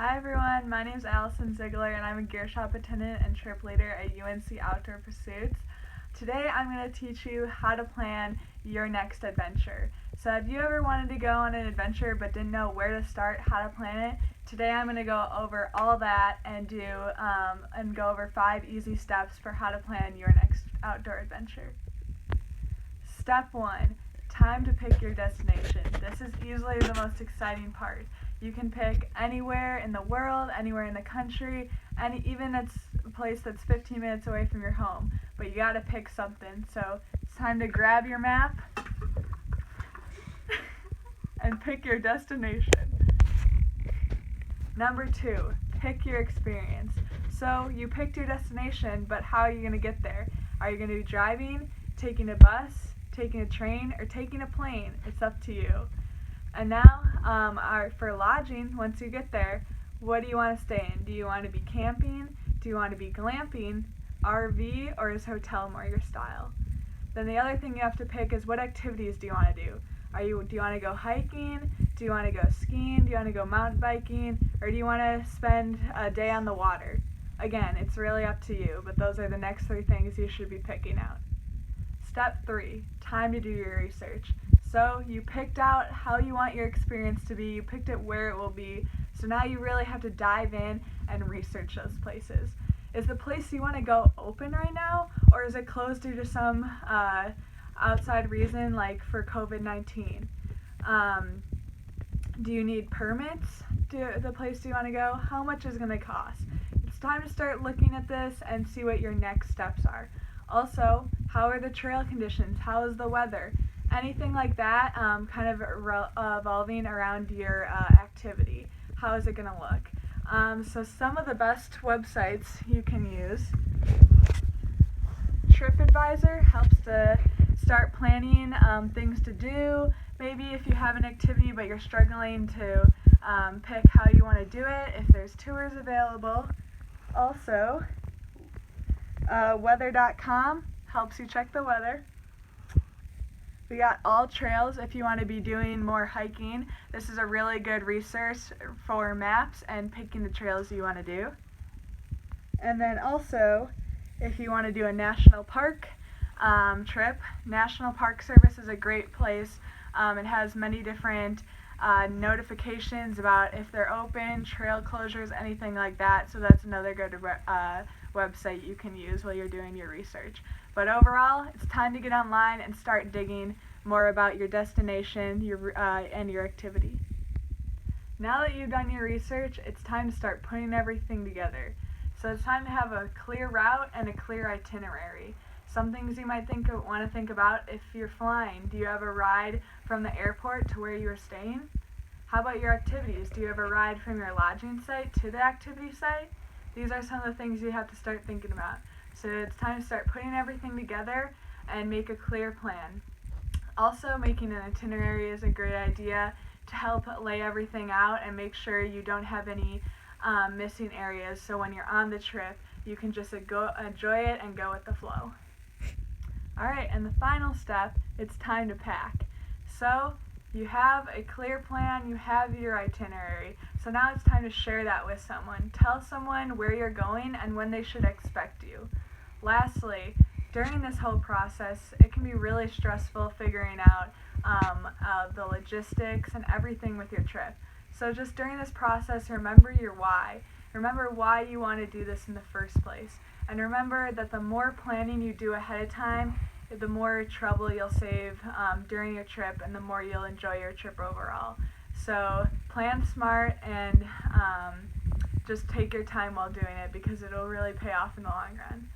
Hi everyone, my name is Allison Ziegler and I'm a gear shop attendant and trip leader at UNC Outdoor Pursuits. Today I'm going to teach you how to plan your next adventure. So have you ever wanted to go on an adventure but didn't know where to start, how to plan it? Today I'm going to go over all that and go over 5 easy steps for how to plan your next outdoor adventure. Step 1. Time to pick your destination. This is easily the most exciting part. You can pick anywhere in the world, anywhere in the country, and even it's a place that's 15 minutes away from your home. But you gotta pick something. So it's time to grab your map and pick your destination. Number 2, pick your experience. So you picked your destination, but how are you gonna get there? Are you gonna be driving, taking a bus, taking a train, or taking a plane? It's up to you. And now, for lodging, once you get there, what do you want to stay in? Do you want to be camping? Do you want to be glamping, RV, or is hotel more your style? Then the other thing you have to pick is what activities do you want to do? Do you want to go hiking? Do you want to go skiing? Do you want to go mountain biking? Or do you want to spend a day on the water? Again, it's really up to you, but those are the next 3 things you should be picking out. Step 3, time to do your research. So you picked out how you want your experience to be, you picked it where it will be, so now you really have to dive in and research those places. Is the place you want to go open right now, or is it closed due to some outside reason like for COVID-19? Do you need permits to the place you want to go? How much is it going to cost? It's time to start looking at this and see what your next steps are. Also, how are the trail conditions? How is the weather? Anything like that, evolving around your activity. How is it going to look? So some of the best websites you can use. TripAdvisor helps to start planning things to do. Maybe if you have an activity but you're struggling to pick how you want to do it, if there's tours available. Also, weather.com helps you check the weather. We got All Trails if you want to be doing more hiking. This is a really good resource for maps and picking the trails you want to do. And then also, if you want to do a national park trip, National Park Service is a great place. It has many different notifications about if they're open, trail closures, anything like that. So that's another good website you can use while you're doing your research. But overall, it's time to get online and start digging more about your destination and your activity. Now that you've done your research, it's time to start putting everything together. So it's time to have a clear route and a clear itinerary. Some things you might want to think about if you're flying. Do you have a ride from the airport to where you are staying? How about your activities? Do you have a ride from your lodging site to the activity site? These are some of the things you have to start thinking about. So it's time to start putting everything together and make a clear plan. Also, making an itinerary is a great idea to help lay everything out and make sure you don't have any missing areas, so when you're on the trip, you can just enjoy it and go with the flow. Alright, and the final step, it's time to pack. So, you have a clear plan, you have your itinerary, so now it's time to share that with someone. Tell someone where you're going and when they should expect you. Lastly, during this whole process, it can be really stressful figuring out the logistics and everything with your trip. So just during this process, remember your why. Remember why you want to do this in the first place. And remember that the more planning you do ahead of time, the more trouble you'll save during your trip and the more you'll enjoy your trip overall. So plan smart and just take your time while doing it because it'll really pay off in the long run.